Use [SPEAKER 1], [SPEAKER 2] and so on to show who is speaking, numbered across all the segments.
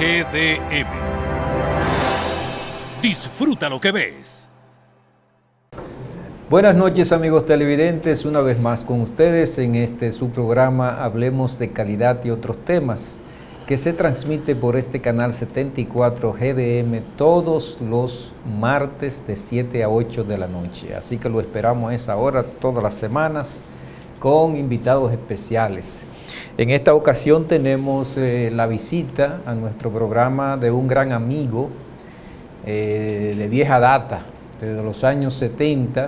[SPEAKER 1] GDM. Disfruta lo que ves.
[SPEAKER 2] Buenas noches, amigos televidentes, una vez más con ustedes en su programa Hablemos de Calidad y otros temas, que se transmite por este canal 74 GDM todos los martes de 7 a 8 de la noche. Así que lo esperamos a esa hora todas las semanas con invitados especiales. En esta ocasión tenemos la visita a nuestro programa de un gran amigo de vieja data, desde los años 70.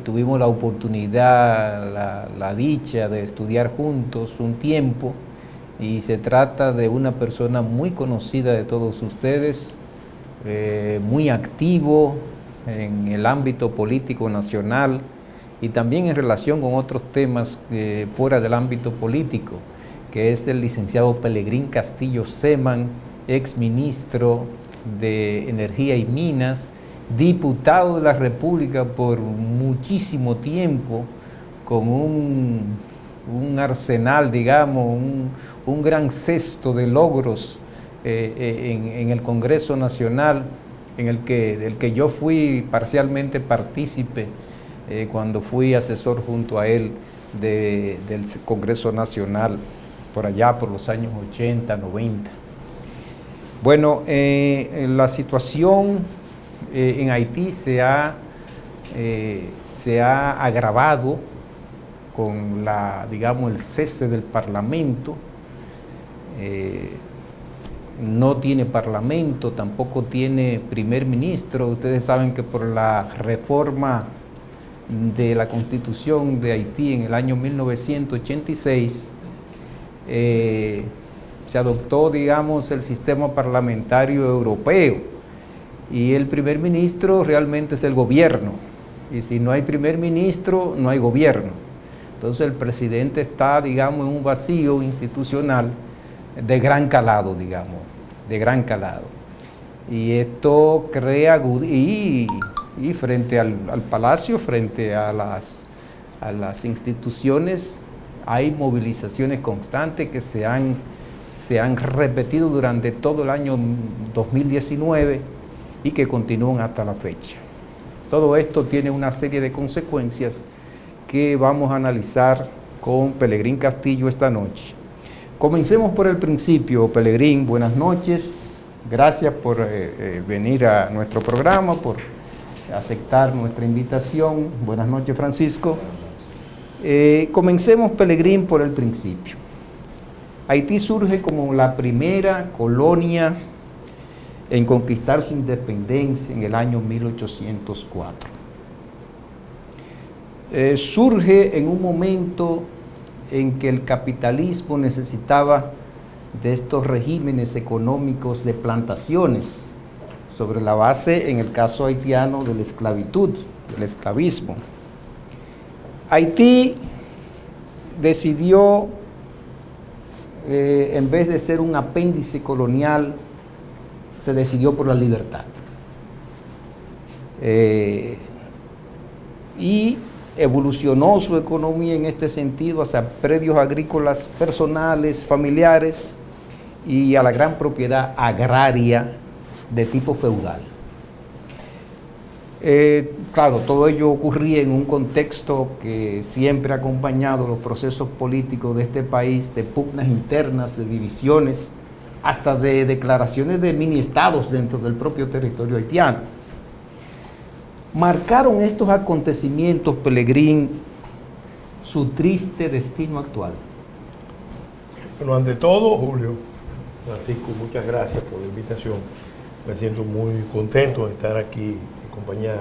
[SPEAKER 2] Tuvimos la oportunidad, la dicha de estudiar juntos un tiempo, y se trata de una persona muy conocida de todos ustedes, muy activo en el ámbito político nacional y también en relación con otros temas fuera del ámbito político, que es el licenciado Pelegrín Castillo Seman, ex ministro de Energía y Minas, diputado de la República por muchísimo tiempo, con un arsenal, digamos, un gran cesto de logros en el Congreso Nacional, del que yo fui parcialmente partícipe cuando fui asesor junto a él del Congreso Nacional, por allá por los años 80, 90. Bueno, la situación en Haití se ha agravado con el cese del Parlamento. No tiene Parlamento, tampoco tiene primer ministro. Ustedes saben que por la reforma de la Constitución de Haití en el año 1986 se adoptó, digamos, el sistema parlamentario europeo, y el primer ministro realmente es el gobierno, y si no hay primer ministro, no hay gobierno. Entonces el presidente está, digamos, en un vacío institucional de gran calado, digamos, de gran calado. Y esto crea, y frente al palacio, frente a las instituciones, hay movilizaciones constantes que se han repetido durante todo el año 2019 y que continúan hasta la fecha. Todo esto tiene una serie de consecuencias que vamos a analizar con Pelegrín Castillo esta noche. Comencemos por el principio. Pelegrín, buenas noches. Gracias por venir a nuestro programa, por aceptar nuestra invitación. Buenas noches, Francisco. Comencemos, Pelegrín, por el principio. Haití surge como la primera colonia en conquistar su independencia en el año 1804. Surge en un momento en que el capitalismo necesitaba de estos regímenes económicos de plantaciones, sobre la base, en el caso haitiano, de la esclavitud, del esclavismo. Haití decidió, en vez de ser un apéndice colonial, se decidió por la libertad. Y evolucionó su economía en este sentido hacia predios agrícolas personales, familiares, y a la gran propiedad agraria de tipo feudal. Claro, todo ello ocurría en un contexto que siempre ha acompañado los procesos políticos de este país, de pugnas internas, de divisiones, hasta de declaraciones de mini-estados dentro del propio territorio haitiano. Marcaron estos acontecimientos, Pelegrín, su triste destino actual.
[SPEAKER 3] Bueno, ante todo, Julio, Francisco, muchas gracias por la invitación. Me siento muy contento de estar aquí en compañía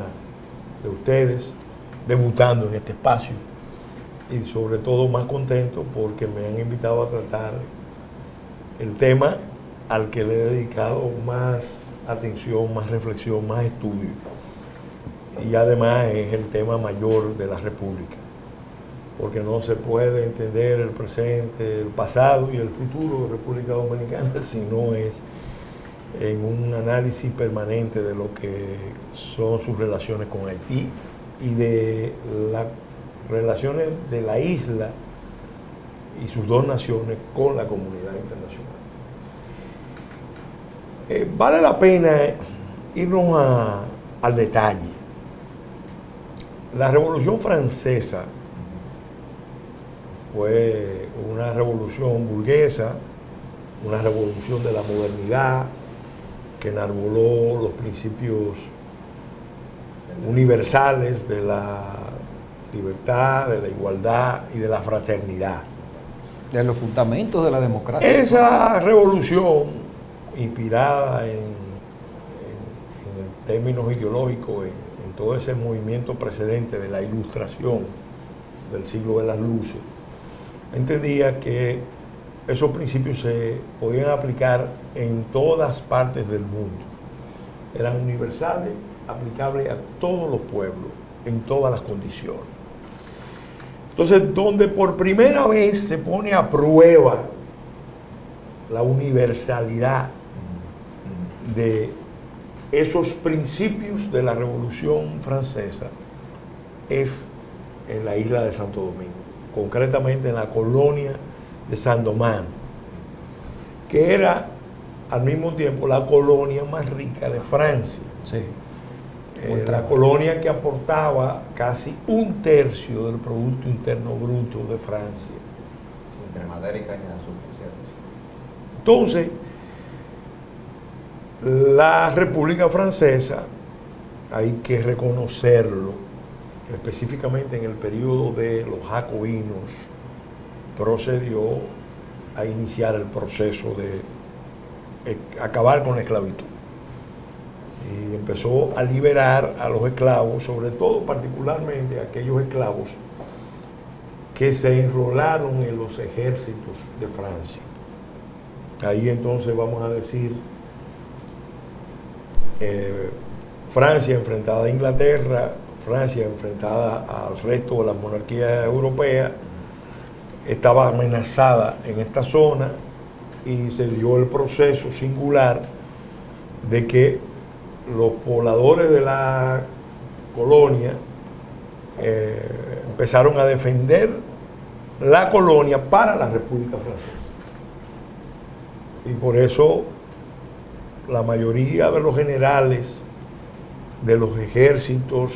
[SPEAKER 3] de ustedes, debutando en este espacio, y sobre todo más contento porque me han invitado a tratar el tema al que le he dedicado más atención, más reflexión, más estudio. Y además es el tema mayor de la República, porque no se puede entender el presente, el pasado y el futuro de República Dominicana si no es en un análisis permanente de lo que son sus relaciones con Haití y de las relaciones de la isla y sus dos naciones con la comunidad internacional. Vale la pena irnos al detalle. La Revolución Francesa fue una revolución burguesa, una revolución de la modernidad que enarboló los principios universales de la libertad, de la igualdad y de la fraternidad.
[SPEAKER 2] De los fundamentos de la democracia.
[SPEAKER 3] Esa revolución, inspirada en términos ideológicos, en todo ese movimiento precedente de la Ilustración del siglo de las luces, entendía que esos principios se podían aplicar en todas partes del mundo. Eran universales, aplicables a todos los pueblos, en todas las condiciones. Entonces, donde por primera vez se pone a prueba la universalidad de esos principios de la Revolución Francesa es en la isla de Santo Domingo, concretamente en la colonia de Saint-Domingue, que era al mismo tiempo la colonia más rica de Francia.
[SPEAKER 2] Sí.
[SPEAKER 3] La colonia que aportaba casi 1/3 del Producto Interno Bruto de Francia.
[SPEAKER 4] Entre madera y caña de azúcar, ¿cierto?
[SPEAKER 3] Entonces, la República Francesa, hay que reconocerlo, específicamente en el periodo de los jacobinos, procedió a iniciar el proceso de acabar con la esclavitud. Y empezó a liberar a los esclavos, sobre todo particularmente aquellos esclavos que se enrolaron en los ejércitos de Francia. Ahí entonces vamos a decir Francia enfrentada a Inglaterra, Francia enfrentada al resto de las monarquías europeas, estaba amenazada en esta zona y se dio el proceso singular de que los pobladores de la colonia empezaron a defender la colonia para la República Francesa. Y por eso la mayoría de los generales de los ejércitos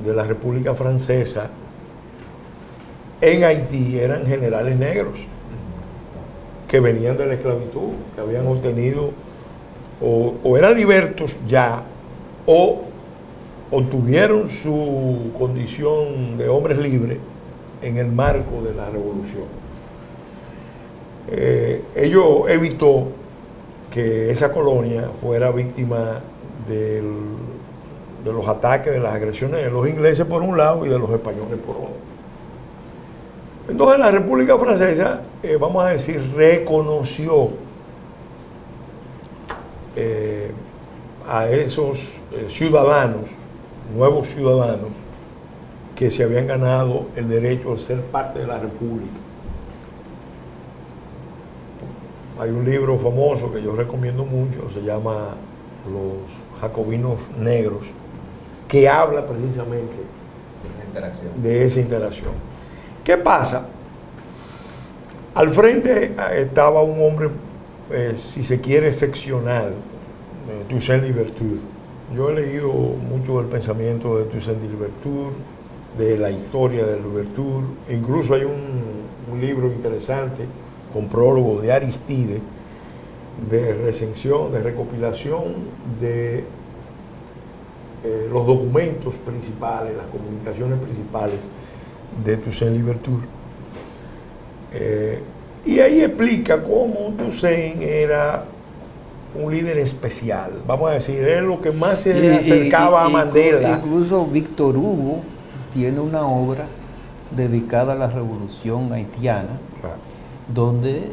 [SPEAKER 3] de la República Francesa en Haití eran generales negros que venían de la esclavitud, que habían obtenido o eran libertos ya o obtuvieron su condición de hombres libres en el marco de la revolución. Ello evitó que esa colonia fuera víctima de los ataques, de las agresiones de los ingleses por un lado y de los españoles por otro. Entonces la República Francesa, vamos a decir, reconoció a esos ciudadanos, nuevos ciudadanos, que se habían ganado el derecho a ser parte de la República. Hay un libro famoso que yo recomiendo mucho, se llama Los Jacobinos Negros, que habla precisamente de esa interacción. ¿Qué pasa? Al frente estaba un hombre, si se quiere, excepcional, Toussaint Louverture. Yo he leído mucho del pensamiento de Toussaint Louverture, de la historia de Louverture. Incluso hay un libro interesante con prólogo de Aristide, de recensión, de recopilación de los documentos principales, las comunicaciones principales de Toussaint Louverture. Y ahí explica cómo Toussaint era un líder especial, vamos a decir, era lo que más se acercaba a Mandela.
[SPEAKER 2] Incluso Víctor Hugo tiene una obra dedicada a la revolución haitiana, donde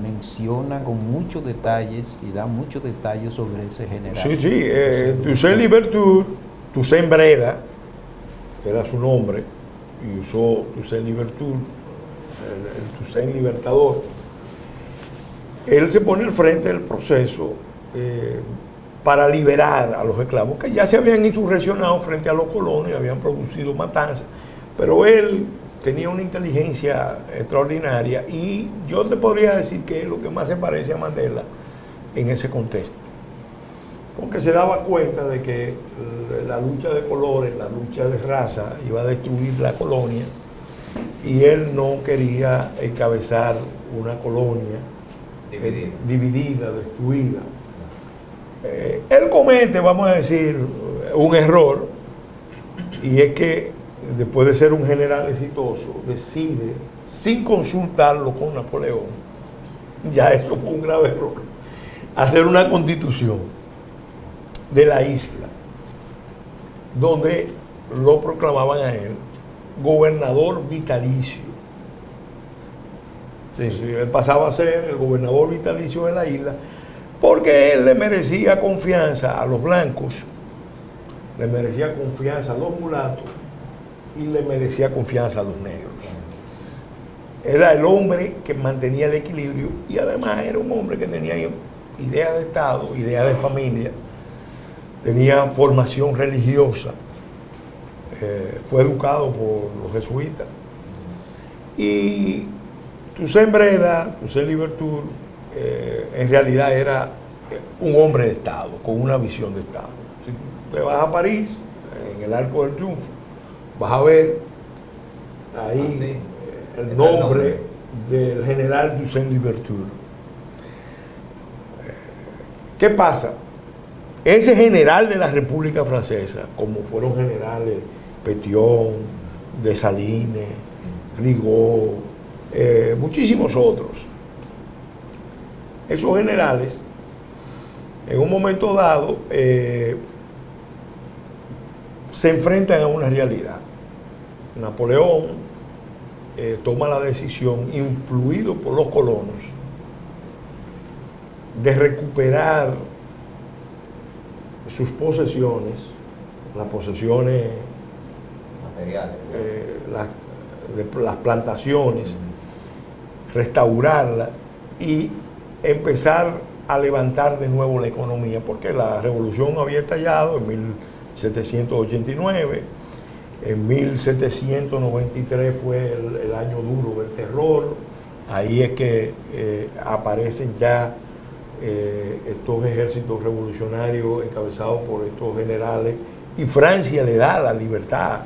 [SPEAKER 2] menciona con muchos detalles y da muchos detalles sobre ese general.
[SPEAKER 3] Sí, Toussaint Louverture, Toussaint Breda, era su nombre, y usó Toussaint Louverture, el Toussaint Libertador. Él se pone al frente del proceso para liberar a los esclavos que ya se habían insurreccionado frente a los colonos y habían producido matanzas, pero él tenía una inteligencia extraordinaria y yo te podría decir que es lo que más se parece a Mandela en ese contexto. Porque se daba cuenta de que la lucha de colores, la lucha de raza iba a destruir la colonia y él no quería encabezar una colonia dividida, destruida. Él comete, vamos a decir, un error, y es que después de ser un general exitoso, decide, sin consultarlo con Napoleón, ya eso fue un grave error, hacer una constitución de la isla, donde lo proclamaban a él gobernador vitalicio. Sí. Él pasaba a ser el gobernador vitalicio de la isla, porque él le merecía confianza a los blancos, le merecía confianza a los mulatos y le merecía confianza a los negros. Era el hombre que mantenía el equilibrio y además era un hombre que tenía idea de Estado, idea de familia, tenía formación religiosa, fue educado por los jesuitas. Y Toussaint Breda, Toussaint Louverture, en realidad era un hombre de Estado, con una visión de Estado. Si te vas a París, en el Arco del Triunfo, vas a ver ahí el nombre del general Toussaint Louverture. ¿Qué pasa? Ese general de la República Francesa, como fueron generales Pétion, Dessalines, Rigaud, muchísimos otros, esos generales, en un momento dado, se enfrentan a una realidad. Napoleón toma la decisión, influido por los colonos, de recuperar sus posesiones, las posesiones
[SPEAKER 4] materiales,
[SPEAKER 3] las plantaciones, restaurarlas y empezar a levantar de nuevo la economía, porque la revolución había estallado en 1789, en 1793 fue el año duro del terror, ahí es que aparecen ya estos ejércitos revolucionarios encabezados por estos generales, y Francia le da la libertad,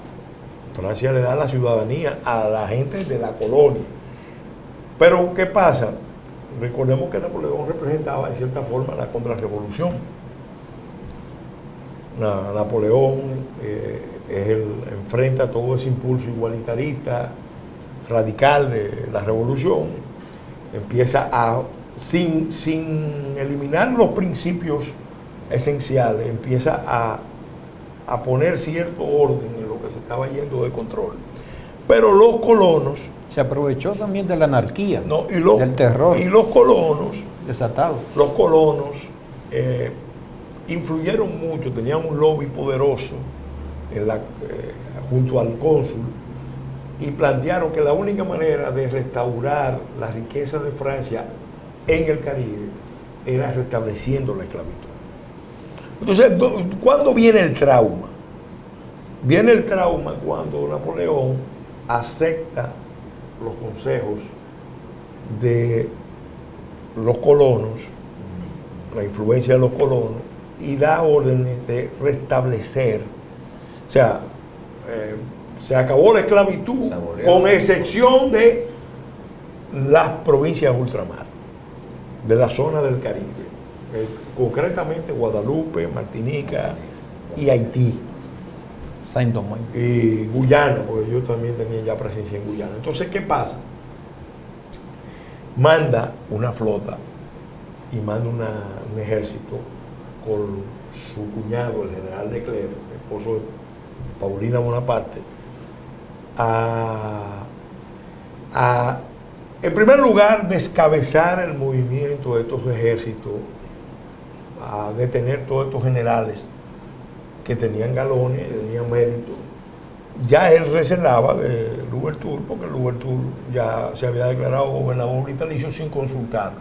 [SPEAKER 3] Francia le da la ciudadanía a la gente de la colonia. Pero ¿qué pasa? Recordemos que Napoleón representaba en cierta forma la contrarrevolución. Napoleón enfrenta todo ese impulso igualitarista, radical de la revolución, empieza a, sin eliminar los principios esenciales, empieza a poner cierto orden en lo que se estaba yendo de control. Pero los colonos...
[SPEAKER 2] Se aprovechó también de la anarquía,
[SPEAKER 3] del
[SPEAKER 2] terror.
[SPEAKER 3] Y los colonos...
[SPEAKER 2] Desatados.
[SPEAKER 3] Los colonos influyeron mucho, tenían un lobby poderoso junto al cónsul, y plantearon que la única manera de restaurar la riqueza de Francia en el Caribe era restableciendo la esclavitud. Entonces, ¿cuándo viene el trauma? Viene el trauma cuando Napoleón acepta los consejos de los colonos, la influencia de los colonos, y da órdenes de restablecer. O sea, se acabó la esclavitud, con excepción de las provincias de ultramar, de la zona del Caribe, concretamente Guadalupe, Martinica y Haití.
[SPEAKER 2] Saint-Domingue.
[SPEAKER 3] Y Guyana, porque yo también tenía ya presencia en Guyana. Entonces, ¿qué pasa? Manda una flota y manda un ejército con su cuñado, el general de Clerc, esposo de Paulina Bonaparte, en primer lugar, descabezar el movimiento de estos ejércitos, a detener todos estos generales que tenían galones, tenían mérito. Ya él recelaba de Louverture, porque Louverture ya se había declarado gobernador vitalicio sin consultarlo.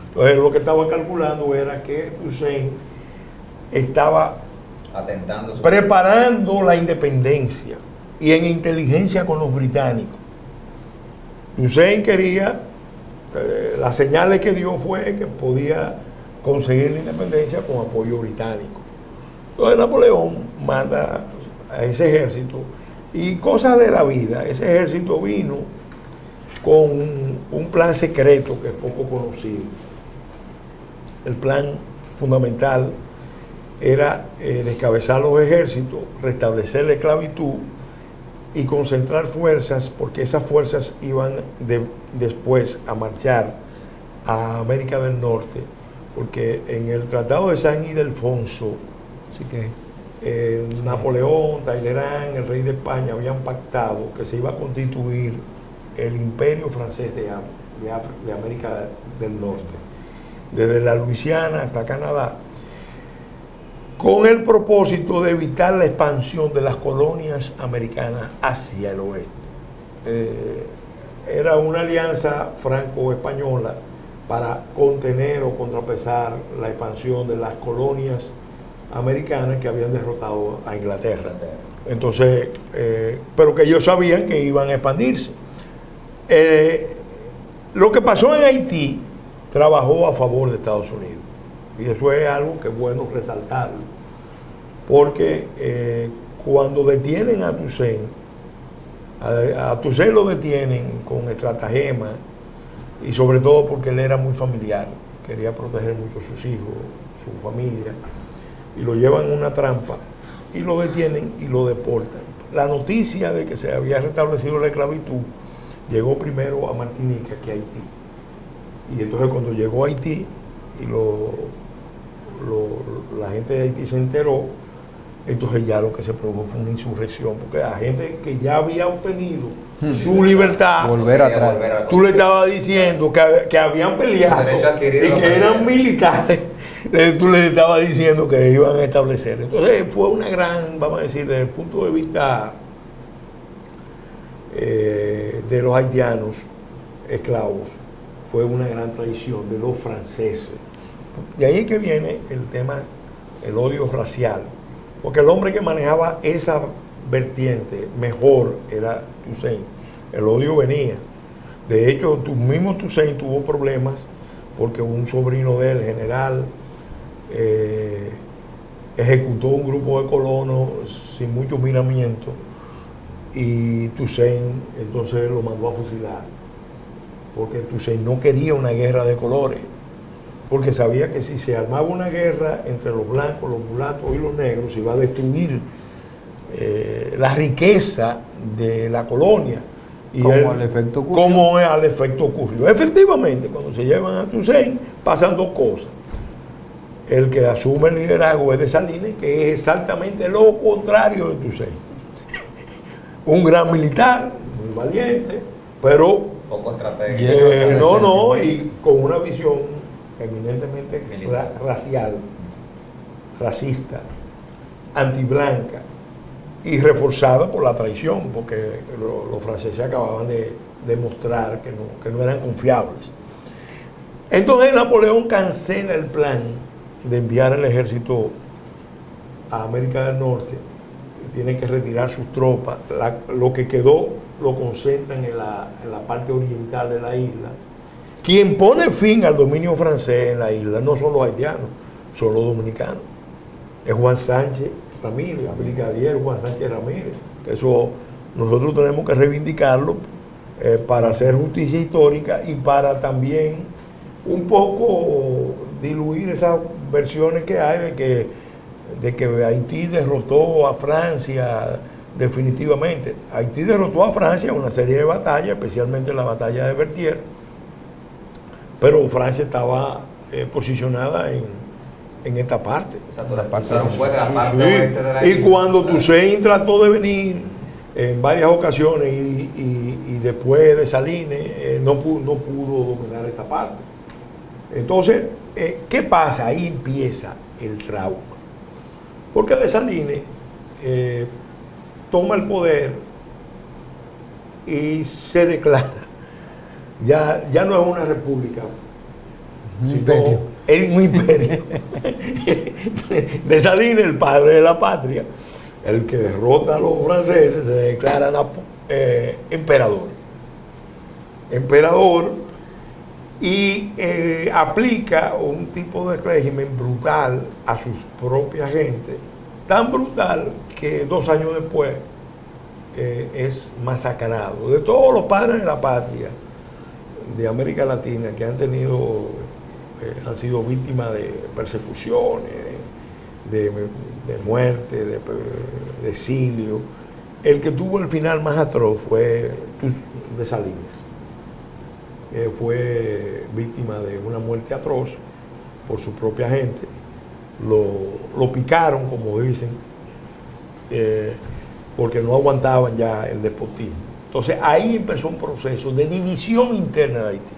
[SPEAKER 3] Entonces, lo que estaba calculando era que Toussaint estaba preparando la independencia, y en inteligencia con los británicos, Hussein quería, las señales que dio fue que podía conseguir la independencia con apoyo británico. Entonces Napoleón manda a ese ejército y cosas de la vida. Ese ejército vino con un plan secreto que es poco conocido. El plan fundamental era descabezar los ejércitos, restablecer la esclavitud y concentrar fuerzas, porque esas fuerzas iban después a marchar a América del Norte, porque en el Tratado de San Ildefonso,
[SPEAKER 2] Así que
[SPEAKER 3] Napoleón, Talleyrand, el rey de España habían pactado que se iba a constituir el imperio francés de América del Norte, desde la Luisiana hasta Canadá, con el propósito de evitar la expansión de las colonias americanas hacia el oeste. Era una alianza franco-española para contener o contrapesar la expansión de las colonias americanas que habían derrotado a Inglaterra. Entonces, pero que ellos sabían que iban a expandirse. Lo que pasó en Haití trabajó a favor de Estados Unidos. Y eso es algo que es bueno resaltarlo. Porque cuando detienen a Toussaint, a Toussaint lo detienen con estratagema y sobre todo porque él era muy familiar, quería proteger mucho a sus hijos, su familia, y lo llevan en una trampa y lo detienen y lo deportan. La noticia de que se había restablecido la esclavitud llegó primero a Martinica que a Haití. Y entonces cuando llegó a Haití y la gente de Haití se enteró, entonces ya lo que se produjo fue una insurrección, porque la gente que ya había obtenido su libertad,
[SPEAKER 2] volver atrás.
[SPEAKER 3] tú le estabas diciendo que habían peleado y que eran militares, tú le estabas diciendo que iban a establecer. Entonces fue una gran, vamos a decir, desde el punto de vista de los haitianos esclavos, fue una gran traición de los franceses. De ahí es que viene el tema, el odio racial, porque el hombre que manejaba esa vertiente mejor era Toussaint. El odio venía. De hecho, mismo Toussaint tuvo problemas porque un sobrino de él, general, ejecutó un grupo de colonos sin mucho miramiento y Toussaint entonces lo mandó a fusilar, porque Toussaint no quería una guerra de colores, porque sabía que si se armaba una guerra entre los blancos, los mulatos y los negros, se iba a destruir la riqueza de la colonia. Y
[SPEAKER 2] como al efecto ocurrió.
[SPEAKER 3] Como al efecto ocurrió. Efectivamente, cuando se llevan a Toussaint, pasan dos cosas. El que asume el liderazgo es Dessalines, que es exactamente lo contrario de Toussaint. Un gran militar, muy valiente, pero y con una visión eminentemente racial, racista, antiblanca y reforzada por la traición, porque los franceses acababan de demostrar que no eran confiables. Entonces Napoleón cancela el plan de enviar el ejército a América del Norte, tiene que retirar sus tropas, lo que quedó lo concentran en la parte oriental de la isla. Quien pone fin al dominio francés en la isla no son los haitianos, son los dominicanos. Es Juan Sánchez Ramírez, el brigadier Juan Sánchez Ramírez. Eso nosotros tenemos que reivindicarlo para hacer justicia histórica y para también un poco diluir esas versiones que hay de que Haití derrotó a Francia definitivamente. Haití derrotó a Francia en una serie de batallas, especialmente la batalla de Berthier, pero Francia estaba posicionada en esta parte.
[SPEAKER 4] Exacto, la parte oeste de la isla.
[SPEAKER 3] Y cuando Toussaint trató de venir en varias ocasiones y después de Salines, no pudo dominar esta parte. Entonces, ¿qué pasa? Ahí empieza el trauma. Porque Dessalines toma el poder y se declara. Ya no es una república, sino es un imperio. Dessalines, el padre de la patria, el que derrota a los franceses, se declara emperador. emperador y aplica un tipo de régimen brutal a sus propias gente, tan brutal que 2 años después es masacrado. De todos los padres de la patria de América Latina que han han sido víctimas de persecuciones, de muerte, de exilio, el que tuvo el final más atroz fue Dessalines. Fue víctima de una muerte atroz por su propia gente. Lo picaron, como dicen, porque no aguantaban ya el despotismo. Entonces ahí empezó un proceso de división interna de Haití.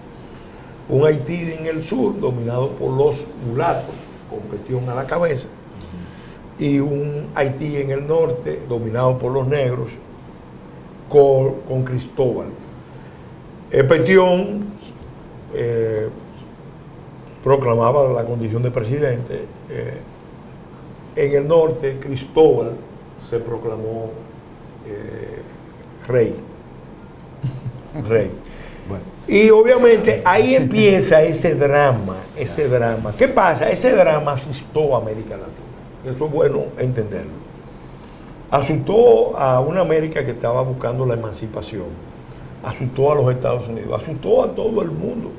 [SPEAKER 3] Un Haití en el sur dominado por los mulatos, con Petión a la cabeza, y un Haití en el norte dominado por los negros, con Cristóbal. Petión proclamaba la condición de presidente. En el norte, Cristóbal se proclamó rey.
[SPEAKER 2] Bueno.
[SPEAKER 3] Y obviamente ahí empieza ese drama. ¿Qué pasa? Ese drama asustó a América Latina. Eso es bueno entenderlo. Asustó a una América que estaba buscando la emancipación. Asustó a los Estados Unidos. Asustó a todo el mundo.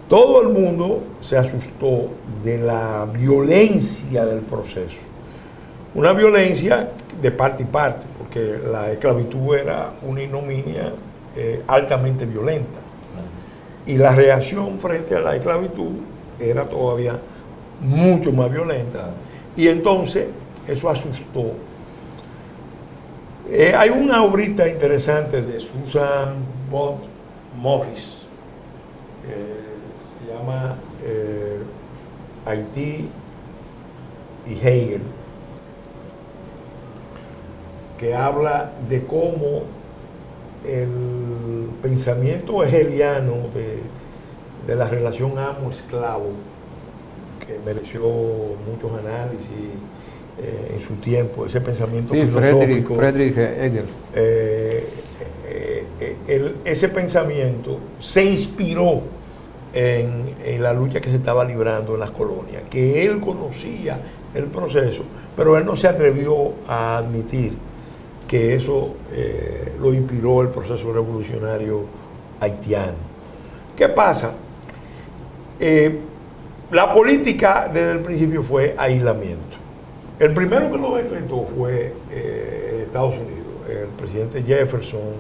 [SPEAKER 3] Todo el mundo se asustó de la violencia del proceso. Una violencia de parte y parte, porque la esclavitud era una ignominia altamente violenta. Y la reacción frente a la esclavitud era todavía mucho más violenta. Y entonces eso asustó. Hay una obrita interesante de Susan Bott Morris. Se llama Haití y Hegel, que habla de cómo el pensamiento hegeliano de la relación amo-esclavo, que mereció muchos análisis en su tiempo, ese pensamiento filosófico.
[SPEAKER 2] Friedrich Hegel.
[SPEAKER 3] Ese pensamiento se inspiró en la lucha que se estaba librando en las colonias, que él conocía el proceso, pero él no se atrevió a admitir que eso lo inspiró el proceso revolucionario haitiano. ¿Qué pasa? La política desde el principio fue aislamiento. El primero que lo decretó fue Estados Unidos. El presidente Jefferson,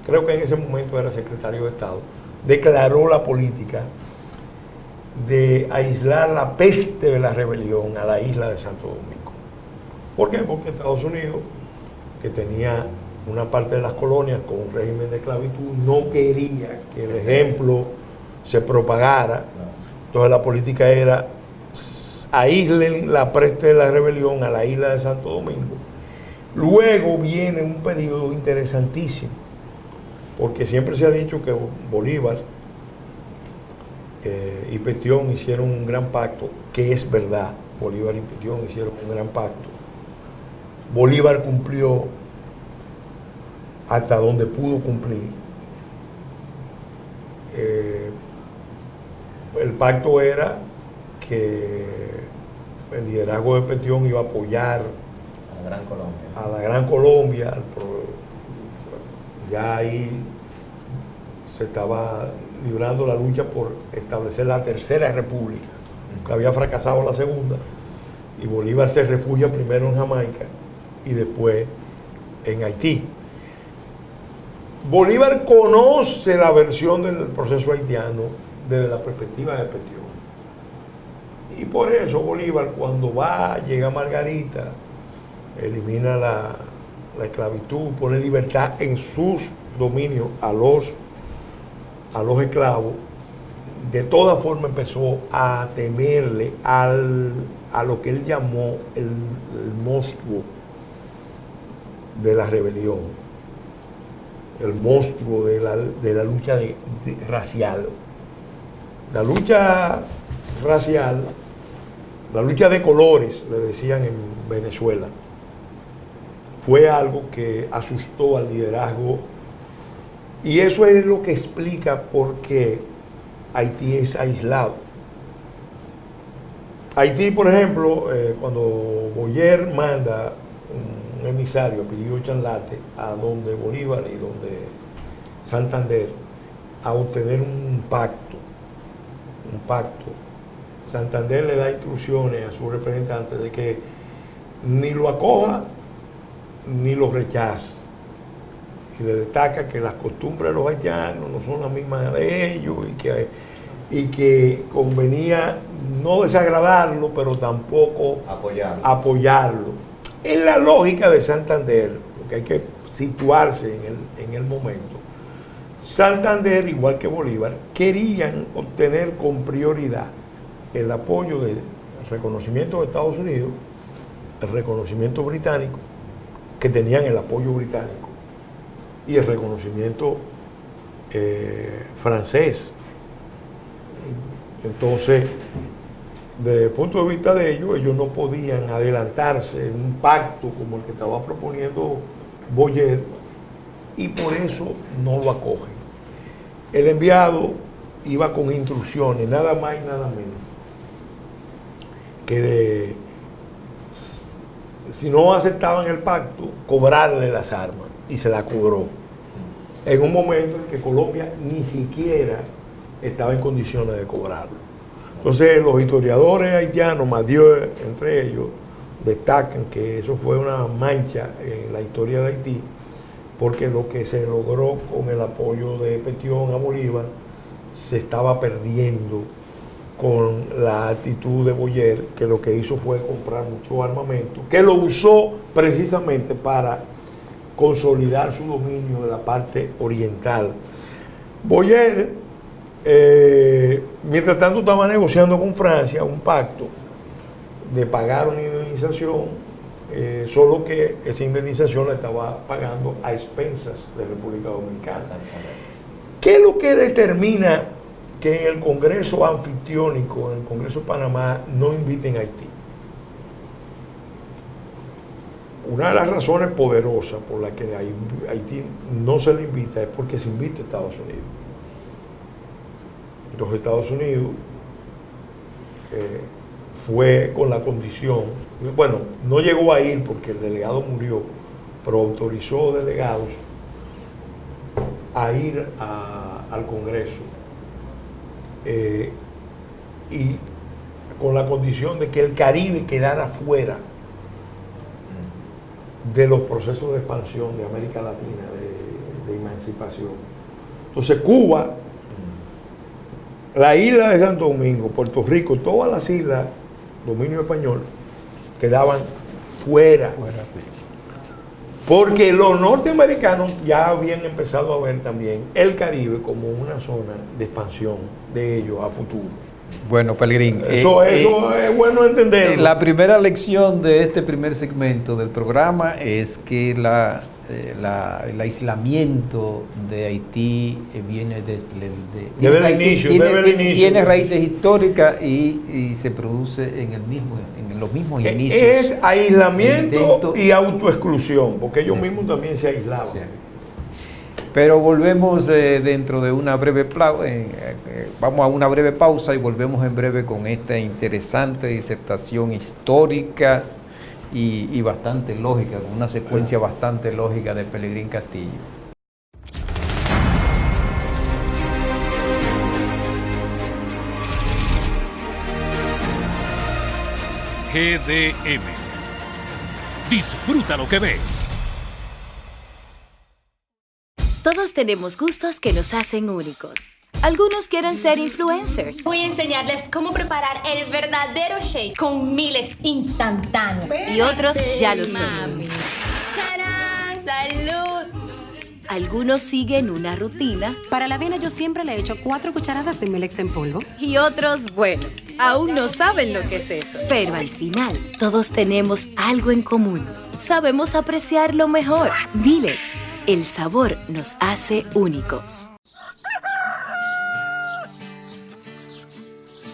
[SPEAKER 3] creo que en ese momento era secretario de Estado, declaró la política de aislar la peste de la rebelión a la isla de Santo Domingo. ¿Por qué? Porque Estados Unidos, que tenía una parte de las colonias con un régimen de esclavitud, no quería que el ejemplo se propagara. Entonces la política era aíslen la peste de la rebelión a la isla de Santo Domingo. Luego viene un periodo interesantísimo, porque siempre se ha dicho que Bolívar y Petión hicieron un gran pacto, que es verdad. Bolívar y Petión hicieron un gran pacto. Bolívar cumplió hasta donde pudo cumplir. El pacto era que el liderazgo de Petión iba a apoyar a la Gran Colombia. Ya ahí se estaba librando la lucha por establecer la Tercera República, que había fracasado la segunda, y Bolívar se refugia primero en Jamaica y después en Haití. Bolívar conoce la versión del proceso haitiano desde la perspectiva de Petión. Y por eso Bolívar, cuando llega Margarita, elimina la esclavitud, pone libertad en sus dominios a los esclavos, de todas formas empezó a temerle a lo que él llamó el monstruo de la rebelión, el monstruo de la lucha racial. La lucha racial, la lucha de colores, le decían en Venezuela, fue algo que asustó al liderazgo Y eso es lo que explica por qué Haití es aislado. Haití, por ejemplo, cuando Boyer manda un emisario, apellido Chanlate, a donde Bolívar y donde Santander, a obtener un pacto, Santander le da instrucciones a su representante de que ni lo acoja ni lo rechace. Y le destaca que las costumbres de los haitianos no son las mismas de ellos y que convenía no desagradarlo, pero tampoco apoyarlo. En la lógica de Santander, porque hay que situarse en el momento, Santander, igual que Bolívar, querían obtener con prioridad el apoyo del reconocimiento de Estados Unidos, el reconocimiento británico, que tenían el apoyo británico, y el reconocimiento francés. Entonces, desde el punto de vista de ellos no podían adelantarse en un pacto como el que estaba proponiendo Boyer, y por eso no lo acogen. El enviado iba con instrucciones, nada más y nada menos, que si no aceptaban el pacto, cobrarle las armas, y se la cobró. En un momento en que Colombia ni siquiera estaba en condiciones de cobrarlo. Entonces los historiadores haitianos, Madieu entre ellos, destacan que eso fue una mancha en la historia de Haití, porque lo que se logró con el apoyo de Petión a Bolívar se estaba perdiendo con la actitud de Boyer, que lo que hizo fue comprar mucho armamento, que lo usó precisamente para consolidar su dominio de la parte oriental. Boyer, mientras tanto, estaba negociando con Francia un pacto de pagar una indemnización, solo que esa indemnización la estaba pagando a expensas de República Dominicana. ¿Qué es lo que determina que en el Congreso anfictiónico, en el Congreso de Panamá, no inviten a Haití? Una de las razones poderosas por las que a Haití no se le invita es porque se invita a Estados Unidos. Entonces Estados Unidos fue con la condición, bueno, no llegó a ir porque el delegado murió, pero autorizó delegados a ir al Congreso, y con la condición de que el Caribe quedara fuera de los procesos de expansión de América Latina, de emancipación. Entonces Cuba, la isla de Santo Domingo, Puerto Rico, todas las islas, dominio español, quedaban fuera. Porque los norteamericanos ya habían empezado a ver también el Caribe como una zona de expansión de ellos a futuro.
[SPEAKER 2] Bueno, Pelegrín,
[SPEAKER 3] Eso es bueno entenderlo.
[SPEAKER 2] La primera lección de este primer segmento del programa es que el aislamiento de Haití viene
[SPEAKER 3] desde el inicio.
[SPEAKER 2] Tiene raíces históricas y se produce en los mismos inicios.
[SPEAKER 3] Es aislamiento y autoexclusión, porque ellos mismos también se aislaban.
[SPEAKER 2] Sí. Pero volvemos dentro de una breve vamos a una breve pausa y volvemos en breve con esta interesante disertación histórica y bastante lógica, con una secuencia bastante lógica de Pelegrín Castillo.
[SPEAKER 1] GDM. Disfruta lo que ves.
[SPEAKER 5] Todos tenemos gustos que nos hacen únicos. Algunos quieren ser influencers.
[SPEAKER 6] Voy a enseñarles cómo preparar el verdadero shake con miles instantáneos.
[SPEAKER 5] Y otros ya lo son.
[SPEAKER 6] ¡Charán! ¡Salud!
[SPEAKER 5] Algunos siguen una rutina.
[SPEAKER 7] Para la avena yo siempre le echo 4 cucharadas de Milex en polvo.
[SPEAKER 5] Y otros, bueno, aún no saben lo que es eso. Pero al final, todos tenemos algo en común. Sabemos apreciar lo mejor. Milex, el sabor nos hace únicos.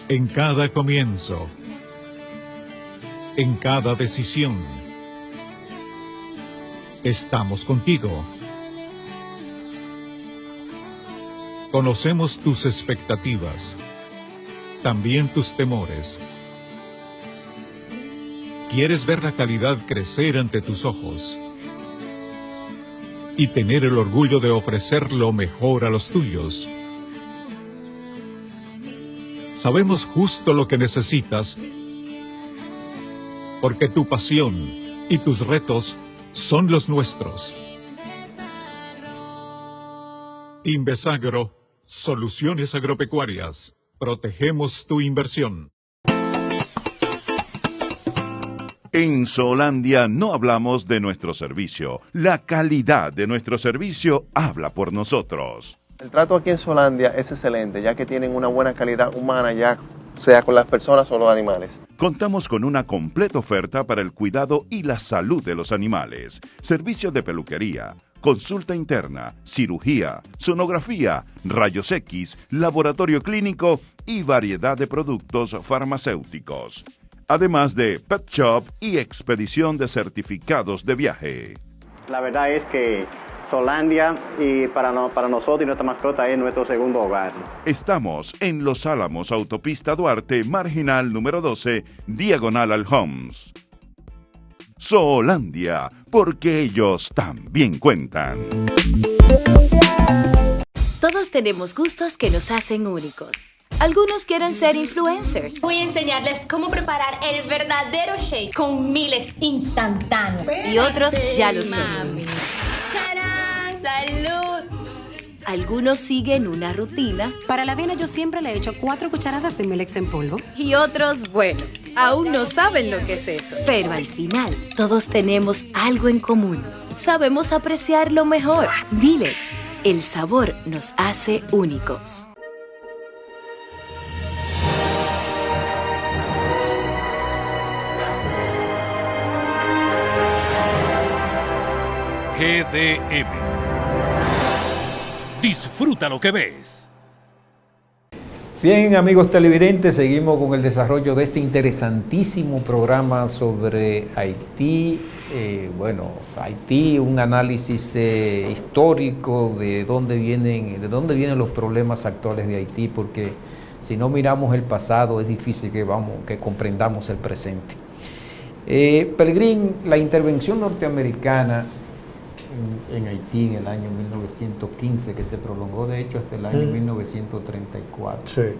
[SPEAKER 8] En cada comienzo, en cada decisión, estamos contigo. Conocemos tus expectativas, también tus temores. Quieres ver la calidad crecer ante tus ojos y tener el orgullo de ofrecer lo mejor a los tuyos. Sabemos justo lo que necesitas, porque tu pasión y tus retos son los nuestros. Invesagro, soluciones agropecuarias. Protegemos tu inversión.
[SPEAKER 9] En Zoolandia no hablamos de nuestro servicio. La calidad de nuestro servicio habla por nosotros.
[SPEAKER 10] El trato aquí en Zoolandia es excelente, ya que tienen una buena calidad humana, ya sea con las personas o los animales.
[SPEAKER 9] Contamos con una completa oferta para el cuidado y la salud de los animales. Servicios de peluquería, consulta interna, cirugía, sonografía, rayos X, laboratorio clínico y variedad de productos farmacéuticos. Además de pet shop y expedición de certificados de viaje.
[SPEAKER 11] La verdad es que Zoolandia y para nosotros y nuestra mascota es nuestro segundo hogar.
[SPEAKER 9] Estamos en Los Álamos, Autopista Duarte, Marginal número 12, diagonal al Homs. Zoolandia, porque ellos también cuentan.
[SPEAKER 5] Todos tenemos gustos que nos hacen únicos. Algunos quieren ser influencers.
[SPEAKER 6] Voy a enseñarles cómo preparar el verdadero shake con miles instantáneos.
[SPEAKER 5] Y otros ya lo son.
[SPEAKER 6] ¡Charán! ¡Salud!
[SPEAKER 5] Algunos siguen una rutina.
[SPEAKER 7] Para la avena yo siempre le echo 4 cucharadas de Milex en polvo.
[SPEAKER 5] Y otros, bueno, aún no saben lo que es eso. Pero al final, todos tenemos algo en común. Sabemos apreciar lo mejor. Milex, el sabor nos hace únicos.
[SPEAKER 1] GDM. Disfruta lo que ves.
[SPEAKER 2] Bien, amigos televidentes, seguimos con el desarrollo de este interesantísimo programa sobre Haití. Haití, un análisis histórico de dónde vienen los problemas actuales de Haití, porque si no miramos el pasado es difícil que comprendamos el presente. Pelegrín, la intervención norteamericana en Haití en el año 1915, que se prolongó de hecho hasta el año 1934.
[SPEAKER 3] Sí.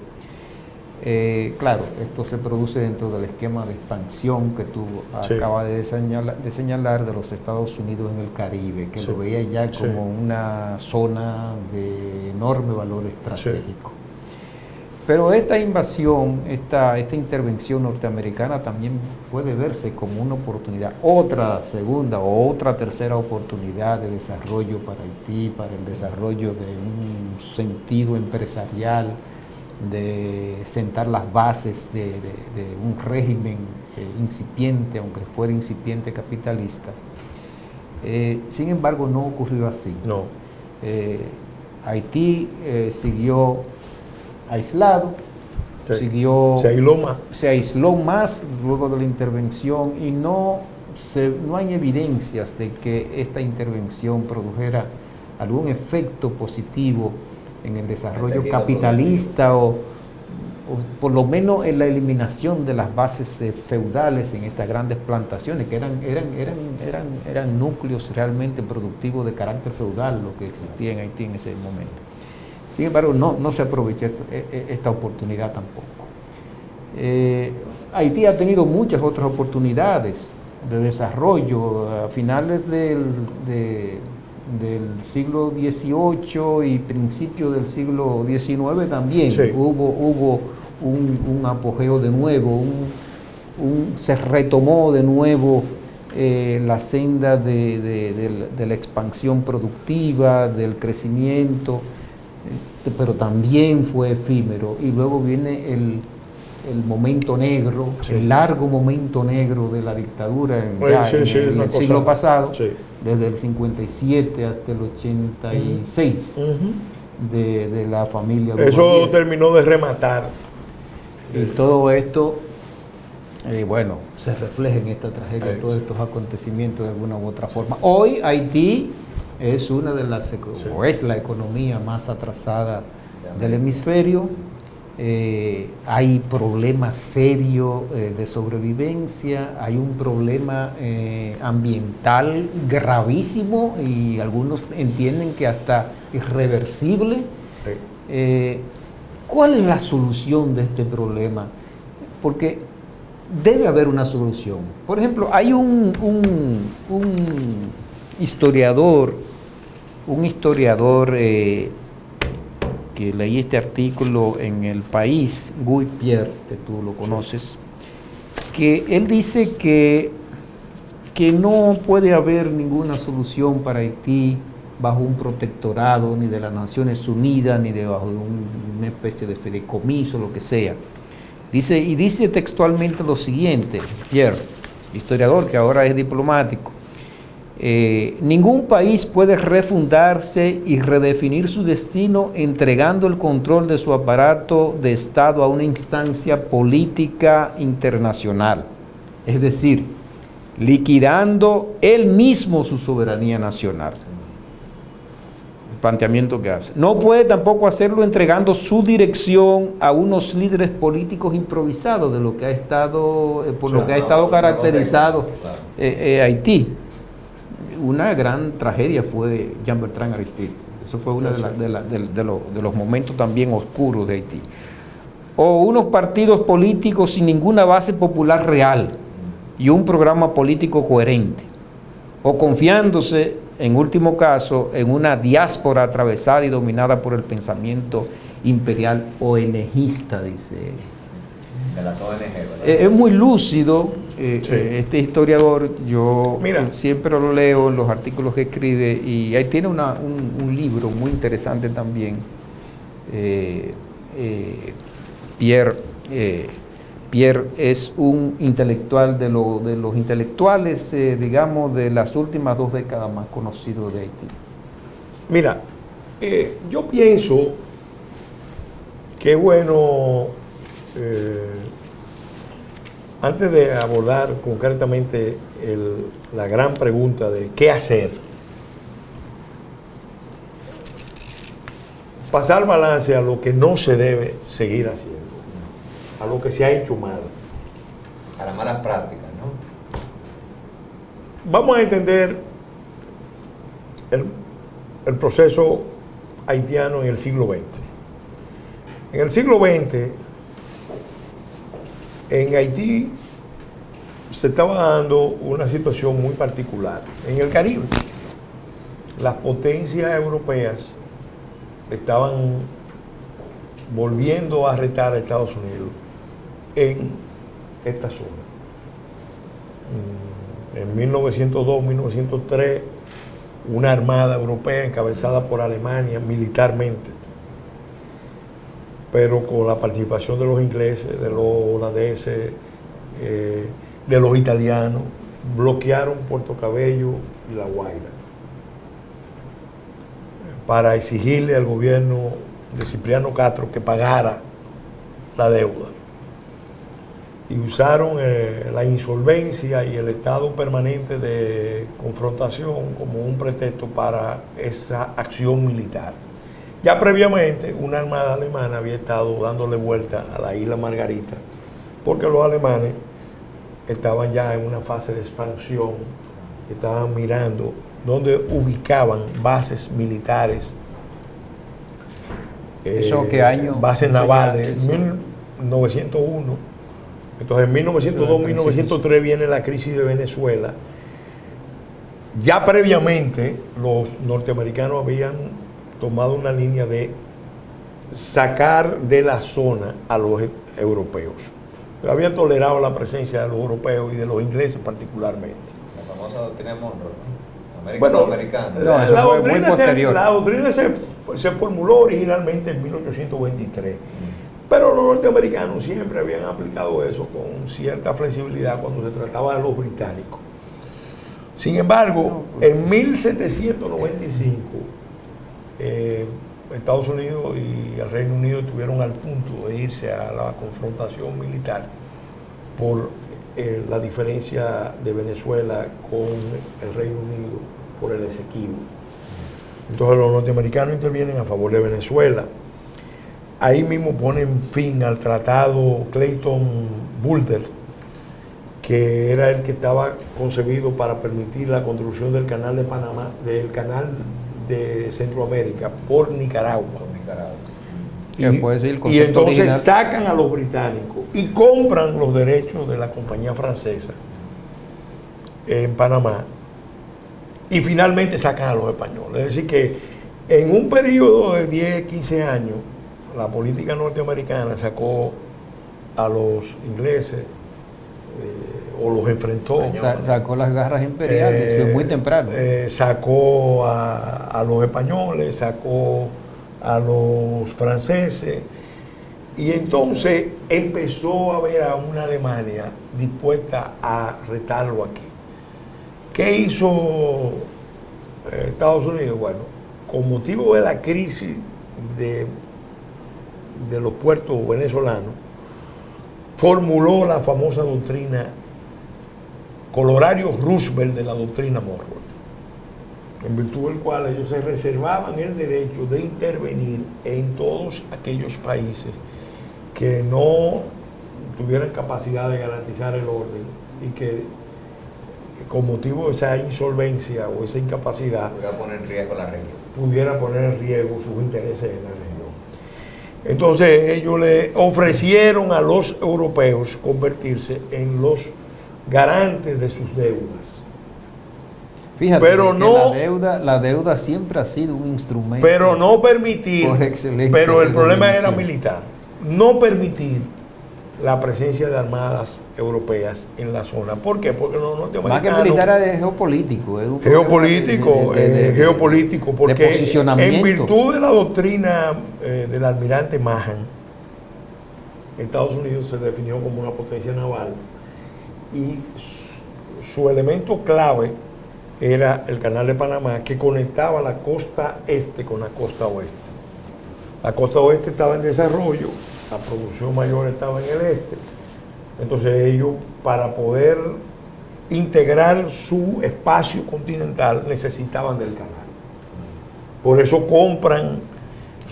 [SPEAKER 2] Claro, esto se produce dentro del esquema de expansión que tú acabas de señalar de los Estados Unidos en el Caribe, que lo veía ya como una zona de enorme valor estratégico. Pero esta invasión, esta intervención norteamericana también puede verse como una oportunidad, otra segunda o otra tercera oportunidad de desarrollo para Haití, para el desarrollo de un sentido empresarial, de sentar las bases de un régimen incipiente, aunque fuera incipiente capitalista. Sin embargo, no ocurrió así.
[SPEAKER 3] No.
[SPEAKER 2] Haití siguió aislado, se aisló más luego de la intervención y no hay evidencias de que esta intervención produjera algún efecto positivo en el desarrollo capitalista o por lo menos en la eliminación de las bases feudales en estas grandes plantaciones, que eran núcleos realmente productivos de carácter feudal, lo que existía en Haití en ese momento. Sin embargo, no se aprovechó esta oportunidad tampoco. Haití ha tenido muchas otras oportunidades de desarrollo. A finales del siglo XVIII y principios del siglo XIX también hubo un apogeo de nuevo, se retomó de nuevo la senda de la expansión productiva, del crecimiento, pero también fue efímero. Y luego viene el momento negro, el largo momento negro de la dictadura en el siglo pasado, desde el 57 hasta el 86, de la familia Duvalier.
[SPEAKER 3] Eso terminó de rematar.
[SPEAKER 2] Y todo esto, se refleja en esta tragedia, todos estos acontecimientos de alguna u otra forma. Hoy Haití es una de las, o es la economía más atrasada del hemisferio. Hay problemas serios de sobrevivencia, hay un problema ambiental gravísimo y algunos entienden que hasta irreversible. ¿Cuál es la solución de este problema? Porque debe haber una solución. Por ejemplo, hay un historiador que leí este artículo en El País, Guy Pierre, que tú lo conoces, que él dice que no puede haber ninguna solución para Haití bajo un protectorado ni de las Naciones Unidas, ni debajo de una especie de fideicomiso, lo que sea. Dice textualmente lo siguiente, Pierre, historiador que ahora es diplomático: ningún país puede refundarse y redefinir su destino entregando el control de su aparato de Estado a una instancia política internacional, es decir, liquidando él mismo su soberanía nacional. El planteamiento que hace. No puede tampoco hacerlo entregando su dirección a unos líderes políticos improvisados, de lo que ha estado, lo que ha estado caracterizado Haití. Una gran tragedia fue Jean-Bertrand Aristide. Eso fue uno de los momentos también oscuros de Haití. O unos partidos políticos sin ninguna base popular real y un programa político coherente. O confiándose, en último caso, en una diáspora atravesada y dominada por el pensamiento imperial ONGista, dice él.
[SPEAKER 4] De las ONG, ¿verdad?
[SPEAKER 2] Es muy lúcido este historiador. Yo siempre lo leo en los artículos que escribe, y ahí tiene un libro muy interesante también. Pierre es un intelectual de los intelectuales, digamos, de las últimas 2 décadas más conocidos de Haití.
[SPEAKER 3] Mira, yo pienso que es bueno, antes de abordar concretamente la gran pregunta de qué hacer, pasar balance a lo que no se debe seguir haciendo, a lo que se ha hecho mal.
[SPEAKER 4] A las malas prácticas, ¿no?
[SPEAKER 3] Vamos a entender el proceso haitiano en el siglo XX. En el siglo XX, en Haití se estaba dando una situación muy particular. En el Caribe, las potencias europeas estaban volviendo a retar a Estados Unidos en esta zona. En 1902, 1903, una armada europea encabezada por Alemania militarmente, pero con la participación de los ingleses, de los holandeses, de los italianos, bloquearon Puerto Cabello y La Guaira para exigirle al gobierno de Cipriano Castro que pagara la deuda. Y usaron la insolvencia y el estado permanente de confrontación como un pretexto para esa acción militar. Ya previamente, una armada alemana había estado dándole vuelta a la isla Margarita, porque los alemanes estaban ya en una fase de expansión, estaban mirando dónde ubicaban bases militares.
[SPEAKER 2] ¿Eso qué año?
[SPEAKER 3] Bases navales, 1901. Entonces en 1902, 1903 viene la crisis de Venezuela. Ya previamente los norteamericanos habían tomado una línea de sacar de la zona a los europeos. Habían tolerado la presencia de los europeos y de los ingleses particularmente.
[SPEAKER 4] La famosa doctrina Monroe, ¿no?
[SPEAKER 3] Bueno,
[SPEAKER 4] americano.
[SPEAKER 3] La doctrina se formuló originalmente en 1823. Pero los norteamericanos siempre habían aplicado eso con cierta flexibilidad cuando se trataba de los británicos. Sin embargo, en 1795, Estados Unidos y el Reino Unido estuvieron al punto de irse a la confrontación militar por la diferencia de Venezuela con el Reino Unido por el Esequibo. Entonces los norteamericanos intervienen a favor de Venezuela. ahí mismo ponen fin al tratado Clayton-Bulter, que era el que estaba concebido para permitir la construcción del canal de Panamá, del canal de Centroamérica por Nicaragua. Y entonces sacan a los británicos y compran los derechos de la compañía francesa en Panamá y finalmente sacan a los españoles. Es decir que en un periodo de 10, 15 años la política norteamericana sacó a los ingleses o los enfrentó.
[SPEAKER 2] Sacó las garras imperiales, muy temprano.
[SPEAKER 3] Sacó a los españoles, sacó a los franceses, y entonces empezó a ver a una Alemania dispuesta a retarlo aquí. ¿Qué hizo Estados Unidos? Bueno, con motivo de la crisis de los puertos venezolanos, formuló la famosa doctrina Colorario Roosevelt de la doctrina Monroe, en virtud del cual ellos se reservaban el derecho de intervenir en todos aquellos países que no tuvieran capacidad de garantizar el orden y que con motivo de esa insolvencia o esa incapacidad
[SPEAKER 4] pudiera poner en riesgo la región.
[SPEAKER 3] Pudiera poner en riesgo sus intereses en la región. Entonces ellos le ofrecieron a los europeos convertirse en los garantes de sus deudas.
[SPEAKER 2] Fíjate,
[SPEAKER 3] pero
[SPEAKER 2] que
[SPEAKER 3] no,
[SPEAKER 2] la deuda siempre ha sido un instrumento.
[SPEAKER 3] Pero no permitir,
[SPEAKER 2] por excelencia,
[SPEAKER 3] pero el problema era
[SPEAKER 2] dominación.
[SPEAKER 3] militar, no permitir la presencia de armadas europeas en la zona. ¿Por qué? Porque los norteamericanos...
[SPEAKER 2] Más que militar es geopolítico. Es un
[SPEAKER 3] geopolítico, porque
[SPEAKER 2] de posicionamiento.
[SPEAKER 3] En virtud de la doctrina del almirante Mahan, Estados Unidos se definió como una potencia naval y su elemento clave era el canal de Panamá, que conectaba la costa este con la costa oeste. La costa oeste estaba en desarrollo, la producción mayor estaba en el este. Entonces ellos, para poder integrar su espacio continental, necesitaban del canal. Por eso compran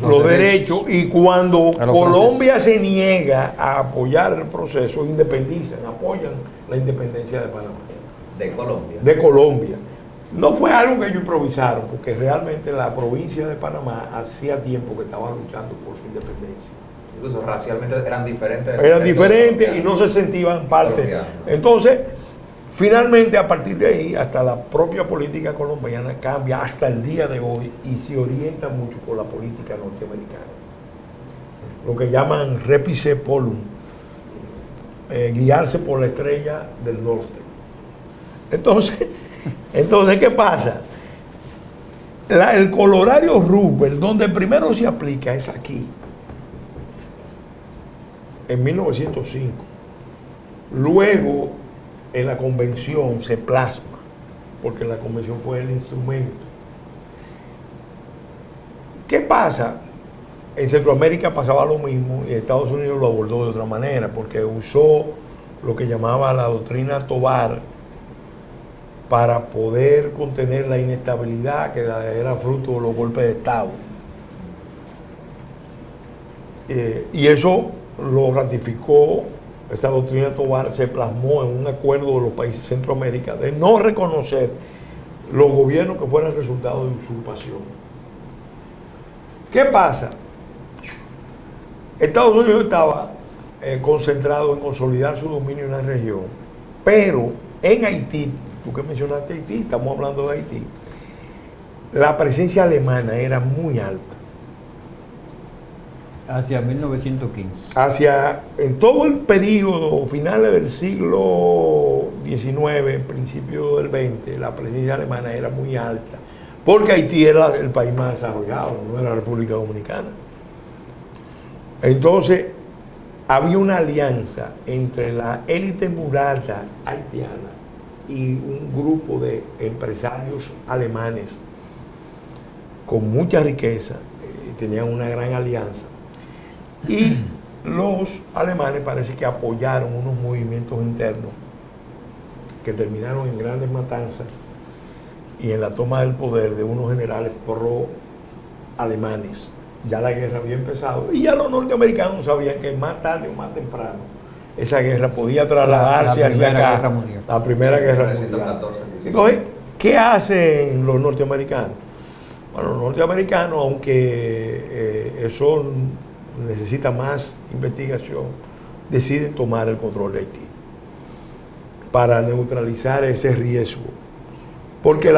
[SPEAKER 3] los derechos, y cuando Colombia se niega a apoyar el proceso, apoyan la independencia de Panamá.
[SPEAKER 4] De Colombia.
[SPEAKER 3] De Colombia. No fue algo que ellos improvisaron, porque realmente la provincia de Panamá hacía tiempo que estaba luchando por su independencia.
[SPEAKER 4] Incluso racialmente eran diferentes.
[SPEAKER 3] Eran diferentes y no se sentían parte. Entonces, finalmente, a partir de ahí, hasta la propia política colombiana cambia hasta el día de hoy y se orienta mucho por la política norteamericana. Lo que llaman repice polum, guiarse por la estrella del norte. Entonces, ¿qué pasa? El Colorario Roosevelt, donde primero se aplica, es aquí, en 1905. Luego, en la convención se plasma, porque la convención fue el instrumento. ¿Qué pasa? En Centroamérica pasaba lo mismo y Estados Unidos lo abordó de otra manera, porque usó lo que llamaba la doctrina Tovar para poder contener la inestabilidad que era fruto de los golpes de Estado. Y eso lo ratificó, esa doctrina Tovar se plasmó en un acuerdo de los países de Centroamérica de no reconocer los gobiernos que fueran resultado de usurpación. ¿Qué pasa? Estados Unidos estaba concentrado en consolidar su dominio en la región, pero en Haití, tú que mencionaste Haití, estamos hablando de Haití, la presencia alemana era muy alta.
[SPEAKER 2] Hacia 1915.
[SPEAKER 3] En todo el periodo, finales del siglo XIX, principio del XX, la presencia alemana era muy alta, porque Haití era el país más desarrollado, no era la República Dominicana. Entonces, había una alianza entre la élite muralla haitiana y un grupo de empresarios alemanes con mucha riqueza, tenían una gran alianza, y los alemanes parece que apoyaron unos movimientos internos que terminaron en grandes matanzas y en la toma del poder de unos generales pro alemanes ya la guerra había empezado y ya los norteamericanos sabían que más tarde o más temprano esa guerra podía trasladarse hacia acá. La Primera Guerra Mundial. Entonces, ¿qué hacen los norteamericanos? Bueno, los norteamericanos, aunque eso necesita más investigación, deciden tomar el control de Haití para neutralizar ese riesgo. Porque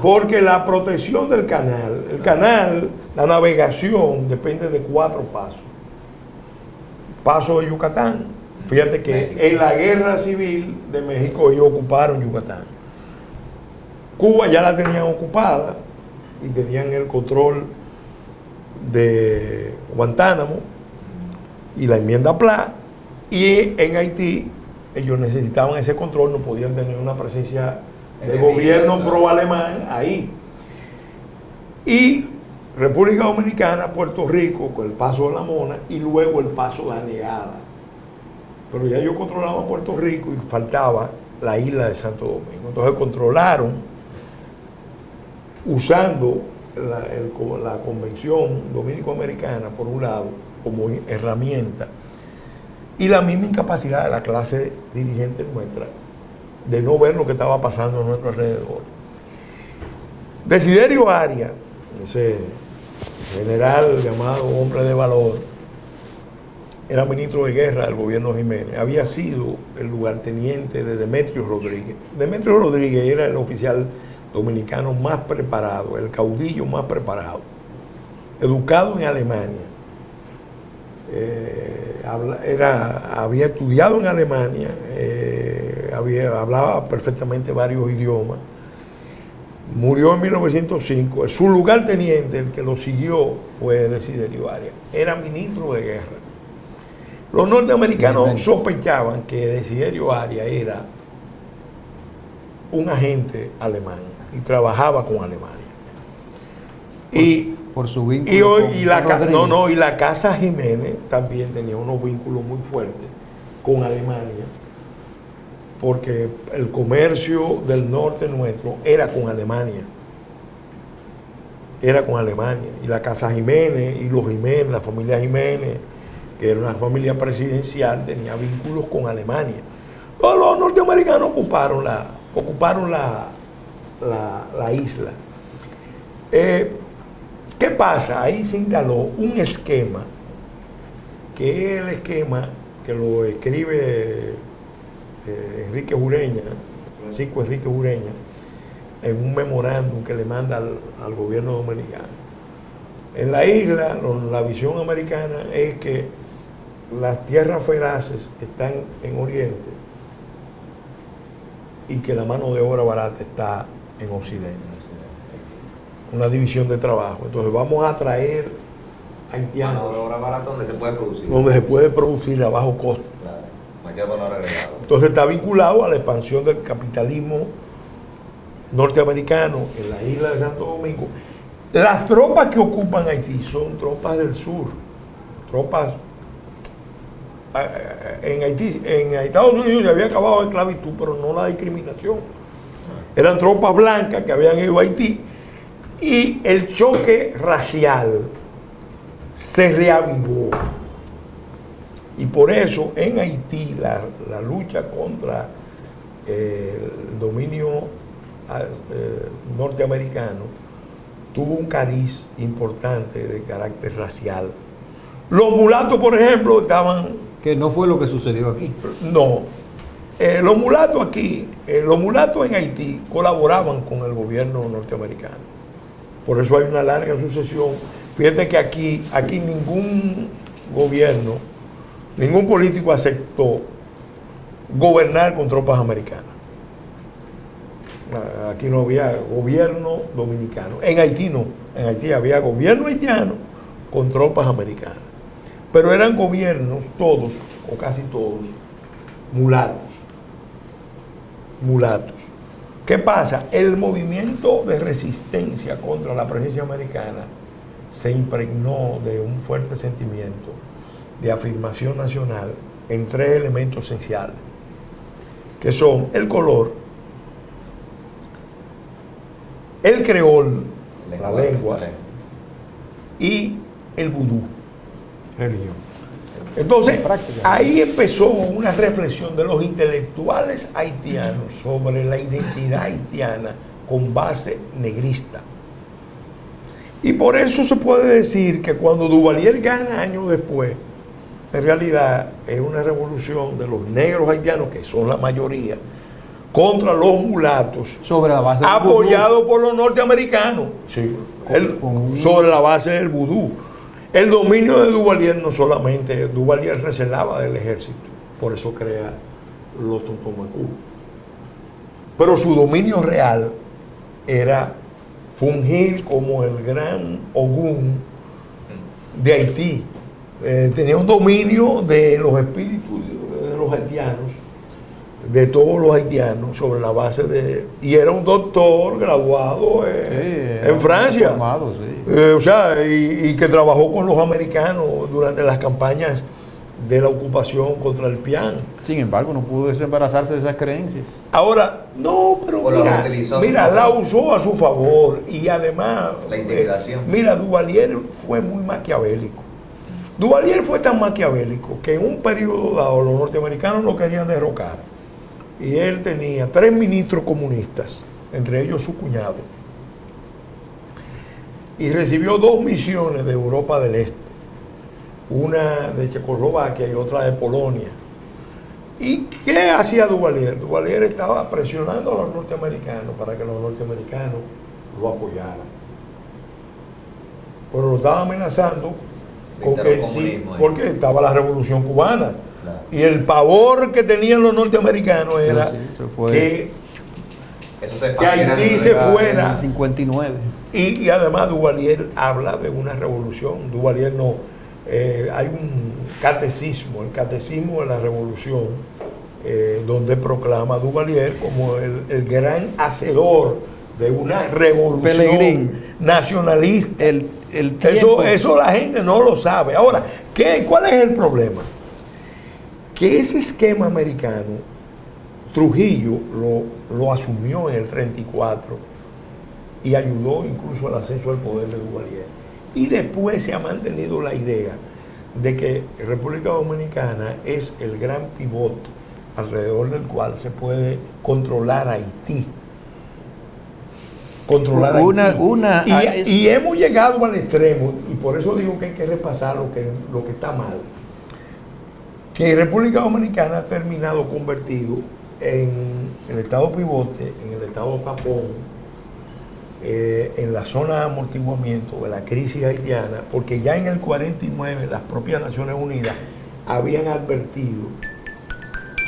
[SPEAKER 3] porque la protección del canal, la navegación depende de 4 pasos. Paso de Yucatán. Fíjate que en la guerra civil de México ellos ocuparon Yucatán. Cuba ya la tenían ocupada y tenían el control de Guantánamo y la enmienda Pla, y en Haití ellos necesitaban ese control, no podían tener una presencia de gobierno pro-alemán ahí. Y República Dominicana, Puerto Rico, con el paso de la Mona y luego el paso de la Negada. Pero ya ellos controlaban Puerto Rico y faltaba la isla de Santo Domingo. Entonces controlaron usando la Convención Dominico-Americana, por un lado, como herramienta, y la misma incapacidad de la clase dirigente nuestra de no ver lo que estaba pasando a nuestro alrededor. Desiderio Arias, ese general llamado hombre de valor, era ministro de guerra del gobierno Jiménez, había sido el lugarteniente de Demetrio Rodríguez. Demetrio Rodríguez era el oficial dominicano más preparado, el caudillo más preparado, educado en Alemania, había estudiado en Alemania, hablaba perfectamente varios idiomas, murió en 1905, su lugarteniente, el que lo siguió, fue Desiderio Arias, era ministro de guerra. Los norteamericanos sospechaban que Desiderio Arias era un agente alemán y trabajaba con Alemania.
[SPEAKER 2] Por su vínculo
[SPEAKER 3] y la Casa Jiménez también tenía unos vínculos muy fuertes con Alemania, porque el comercio del norte nuestro era con Alemania. Y la Casa Jiménez y los Jiménez, la familia Jiménez, que era una familia presidencial, tenía vínculos con Alemania. Todos los norteamericanos ocuparon la isla. ¿Qué pasa? Ahí se instaló un esquema, que es el esquema que lo escribe Enrique Ureña, Francisco Enrique Ureña, en un memorándum que le manda al gobierno dominicano. En la isla, la visión americana es que las tierras feraces están en Oriente y que la mano de obra barata está en Occidente. Una división de trabajo. Entonces vamos a traer haitianos.
[SPEAKER 4] Mano de obra barata donde se puede producir.
[SPEAKER 3] Donde se puede producir a bajo costo.
[SPEAKER 4] Claro, mayor valor agregado.
[SPEAKER 3] Entonces está vinculado a la expansión del capitalismo norteamericano en la isla de Santo Domingo. Las tropas que ocupan Haití son tropas del sur, tropas en Haití, en Estados Unidos se había acabado la esclavitud, pero no la discriminación. Eran tropas blancas que habían ido a Haití y el choque racial se reavivó. Y por eso en Haití la lucha contra el dominio norteamericano tuvo un cariz importante de carácter racial. Los mulatos, por ejemplo, estaban...
[SPEAKER 2] Que no fue lo que sucedió aquí.
[SPEAKER 3] No. Los mulatos aquí, los mulatos en Haití colaboraban con el gobierno norteamericano. Por eso hay una larga sucesión. Fíjate que aquí ningún gobierno, ningún político aceptó gobernar con tropas americanas. Aquí no había gobierno dominicano. En Haití no. En Haití había gobierno haitiano con tropas americanas. Pero eran gobiernos, todos, o casi todos, mulatos. Mulatos. ¿Qué pasa? El movimiento de resistencia contra la presencia americana se impregnó de un fuerte sentimiento de afirmación nacional en 3 elementos esenciales, que son el color, el creol, la lengua, y el vudú, religión. Entonces, ahí empezó una reflexión de los intelectuales haitianos sobre la identidad haitiana con base negrista. Y por eso se puede decir que cuando Duvalier gana años después, en realidad es una revolución de los negros haitianos, que son la mayoría, contra los mulatos,
[SPEAKER 2] sobre la base
[SPEAKER 3] apoyado por los norteamericanos, sí, sobre la base del vudú. El dominio de Duvalier no solamente, Duvalier recelaba del ejército, por eso crea los Tontomacú, pero su dominio real era fungir como el gran Ogún de Haití. Tenía un dominio de los espíritus de los haitianos, de todos los haitianos, sobre la base de... Y era un doctor graduado en Francia.
[SPEAKER 2] Formado, sí.
[SPEAKER 3] O sea, y que trabajó con los americanos durante las campañas de la ocupación contra el piano.
[SPEAKER 2] Sin embargo, no pudo desembarazarse de esas creencias.
[SPEAKER 3] Ahora, no, pero mira, la usó a su favor y además...
[SPEAKER 4] La intimidación.
[SPEAKER 3] Mira, Duvalier fue muy maquiavélico. Duvalier fue tan maquiavélico que en un periodo dado los norteamericanos lo querían derrocar. Y él tenía 3 ministros comunistas, entre ellos su cuñado. Y recibió 2 misiones de Europa del Este, una de Checoslovaquia y otra de Polonia. ¿Y qué hacía Duvalier? Duvalier estaba presionando a los norteamericanos para que los norteamericanos lo apoyaran. Pero lo estaba amenazando con que sí, porque estaba la Revolución Cubana. Claro. Y el pavor que tenían los norteamericanos era que Haití se fuera.
[SPEAKER 2] En el 59.
[SPEAKER 3] Y además Duvalier habla de una revolución. Duvalier no. Hay un catecismo, el catecismo de la revolución, donde proclama a Duvalier como el gran hacedor de una revolución
[SPEAKER 2] Pelegrín.
[SPEAKER 3] Nacionalista.
[SPEAKER 2] Eso
[SPEAKER 3] la gente no lo sabe. Ahora, ¿cuál es el problema? Que ese esquema americano, Trujillo lo asumió en el 34 y ayudó incluso al ascenso al poder de Duvalier. Y después se ha mantenido la idea de que República Dominicana es el gran pivote alrededor del cual se puede controlar Haití. Y hemos llegado al extremo, y por eso digo que hay que repasar lo que está mal, que República Dominicana ha terminado convertido en el estado pivote, en el estado tapón, en la zona de amortiguamiento de la crisis haitiana, porque ya en el 49 las propias Naciones Unidas habían advertido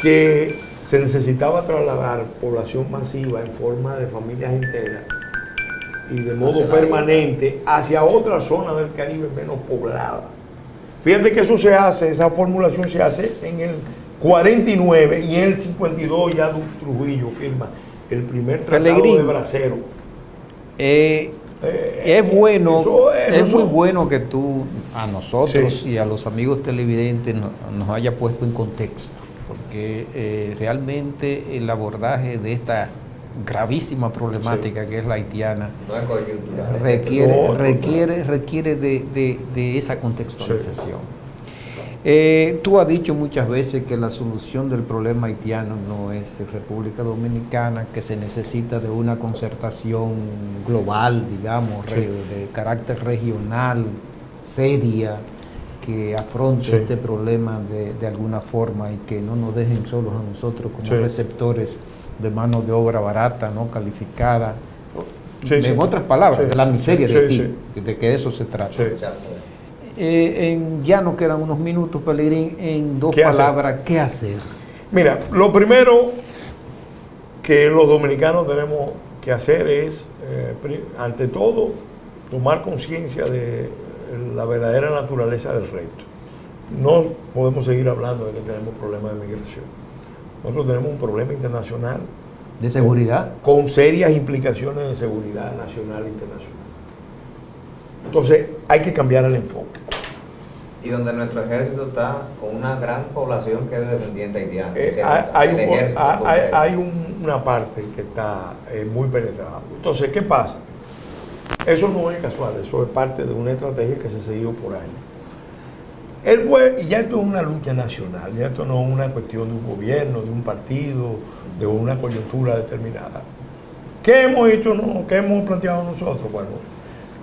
[SPEAKER 3] que se necesitaba trasladar población masiva en forma de familias enteras y de modo permanente hacia otra zona del Caribe menos poblada. Fíjate que eso se hace, esa formulación se hace en el 49 y en el 52 ya Trujillo firma el primer tratado de Bracero.
[SPEAKER 2] Es bueno, es muy bueno que tú a nosotros y a los amigos televidentes nos haya puesto en contexto, porque realmente el abordaje de esta gravísima problemática que es la haitiana requiere de esa contextualización. Tú has dicho muchas veces que la solución del problema haitiano no es República Dominicana, que se necesita de una concertación global, digamos, de carácter regional, seria, que afronte este problema de alguna forma y que no nos dejen solos a nosotros como receptores de mano de obra barata, no calificada. En otras palabras, de la miseria de Haití, de que eso se trata. Ya nos quedan unos minutos, Pelegrín, en 2 palabras, ¿qué hacer?
[SPEAKER 3] Mira, lo primero que los dominicanos tenemos que hacer es, ante todo, tomar conciencia de la verdadera naturaleza del reto. No podemos seguir hablando de que tenemos problemas de migración. Nosotros tenemos un problema internacional.
[SPEAKER 2] ¿De seguridad?
[SPEAKER 3] Con serias implicaciones de seguridad nacional e internacional. Entonces, hay que cambiar el enfoque.
[SPEAKER 4] Y donde nuestro ejército está con una gran población que es descendiente haitiana.
[SPEAKER 3] Hay una parte que está muy penetrada. Entonces, ¿qué pasa? Eso no es casual, eso es parte de una estrategia que se ha seguido por años. Y ya esto es una lucha nacional, ya esto no es una cuestión de un gobierno, de un partido, de una coyuntura determinada. ¿Qué hemos hecho, qué hemos planteado nosotros? Bueno,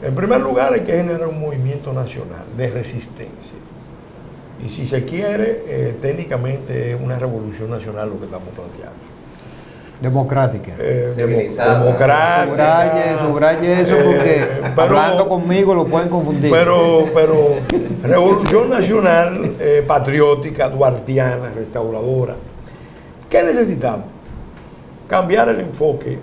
[SPEAKER 3] en primer lugar hay que generar un movimiento nacional de resistencia. Y si se quiere, técnicamente es una revolución nacional lo que estamos planteando.
[SPEAKER 2] Democrática.
[SPEAKER 3] Democrática.
[SPEAKER 2] Subraye eso porque hablando conmigo lo pueden confundir.
[SPEAKER 3] Pero revolución nacional, patriótica, duartiana, restauradora. ¿Qué necesitamos? Cambiar el enfoque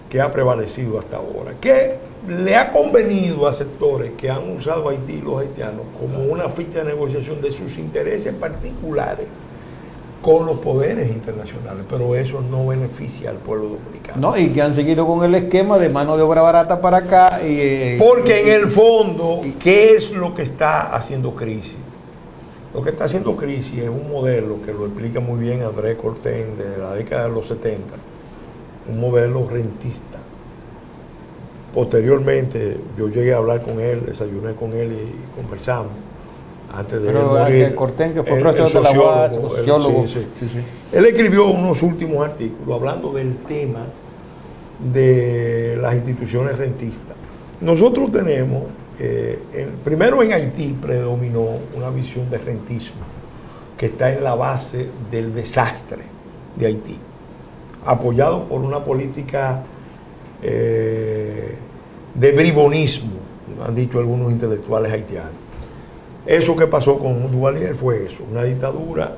[SPEAKER 3] que ha prevalecido hasta ahora. ¿Qué le ha convenido a sectores que han usado a Haití, los haitianos, como una ficha de negociación de sus intereses particulares con los poderes internacionales? Pero eso no beneficia al pueblo dominicano.
[SPEAKER 2] No, y que han seguido con el esquema de mano de obra barata para acá.
[SPEAKER 3] Porque en el fondo, ¿qué es lo que está haciendo crisis? Lo que está haciendo crisis es un modelo que lo explica muy bien Andrés Cortén de la década de los 70, un modelo rentista. Posteriormente yo llegué a hablar con él, desayuné con él y conversamos antes de morir.
[SPEAKER 2] Cortén, que fue profesor de la UAS, sociólogo.
[SPEAKER 3] Sí. Él escribió unos últimos artículos hablando del tema de las instituciones rentistas. Nosotros tenemos, primero en Haití predominó una visión de rentismo que está en la base del desastre de Haití, apoyado por una política de bribonismo, han dicho algunos intelectuales haitianos. Eso que pasó con Duvalier fue eso, una dictadura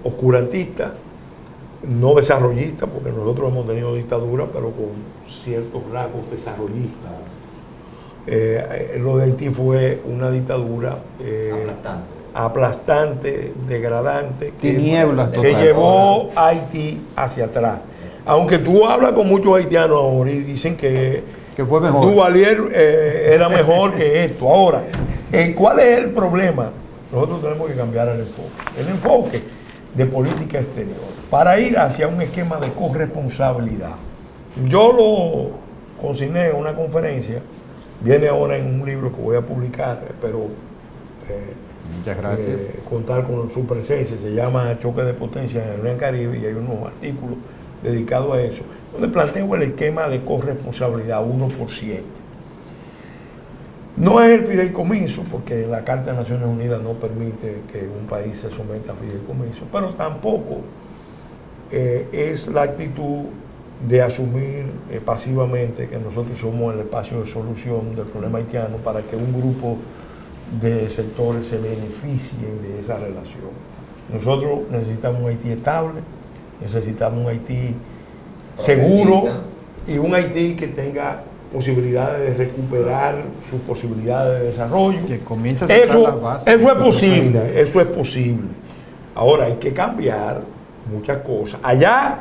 [SPEAKER 3] oscurantista, no desarrollista, porque nosotros hemos tenido dictadura, pero con ciertos rasgos desarrollistas. Lo de Haití fue una dictadura aplastante, degradante, que llevó a Haití hacia atrás. Aunque tú hablas con muchos haitianos ahora y dicen que
[SPEAKER 2] fue mejor.
[SPEAKER 3] Duvalier era mejor que esto. Ahora, ¿cuál es el problema? Nosotros tenemos que cambiar el enfoque de política exterior para ir hacia un esquema de corresponsabilidad. Yo lo consigné en una conferencia, viene ahora en un libro que voy a publicar, pero
[SPEAKER 2] muchas gracias.
[SPEAKER 3] Contar con su presencia, se llama Choque de Potencia en el Gran Caribe, y hay unos artículos dedicados a eso, donde planteo el esquema de corresponsabilidad 1%. No es el fideicomiso, porque la Carta de Naciones Unidas no permite que un país se someta a fideicomiso, pero tampoco es la actitud de asumir pasivamente que nosotros somos el espacio de solución del problema haitiano para que un grupo de sectores se beneficien de esa relación. Nosotros necesitamos un Haití estable, necesitamos un Haití seguro y un Haití que tenga posibilidades de recuperar sus posibilidades de desarrollo.
[SPEAKER 2] Que comience a sacar las bases.
[SPEAKER 3] Eso es posible. Ahora hay que cambiar muchas cosas. Allá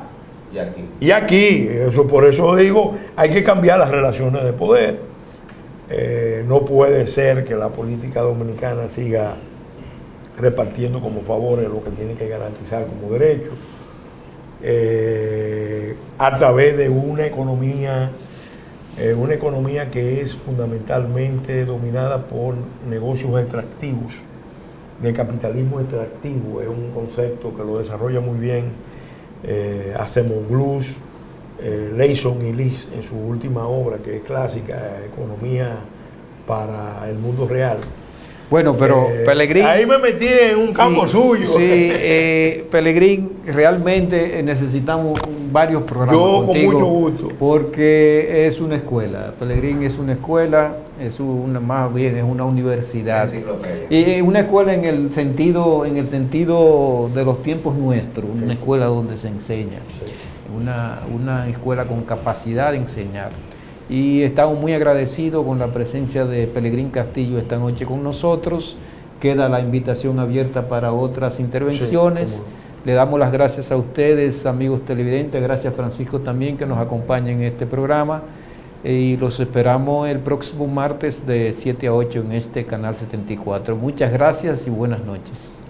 [SPEAKER 3] y aquí. Por eso digo, hay que cambiar las relaciones de poder. No puede ser que la política dominicana siga repartiendo como favores lo que tiene que garantizar como derechos, a través de una economía que es fundamentalmente dominada por negocios extractivos, de capitalismo extractivo. Es un concepto que lo desarrolla muy bien Acemoglu, Leison y Lis en su última obra, que es clásica, Economía para el Mundo Real.
[SPEAKER 2] Bueno, pero Pelegrín...
[SPEAKER 3] Ahí me metí en un campo suyo.
[SPEAKER 2] Sí, Pelegrín, realmente necesitamos varios programas contigo,
[SPEAKER 3] con mucho gusto.
[SPEAKER 2] Porque es una escuela. Pelegrín es una escuela, más bien es una universidad. Y una escuela en el sentido de los tiempos nuestros, una escuela donde se enseña. Sí. Una escuela con capacidad de enseñar. Y estamos muy agradecidos con la presencia de Pelegrín Castillo esta noche con nosotros. Queda la invitación abierta para otras intervenciones. Sí, le damos las gracias a ustedes, amigos televidentes. Gracias, Francisco, también, que nos acompaña en este programa. Y los esperamos el próximo martes de 7 a 8 en este canal 74. Muchas gracias y buenas noches.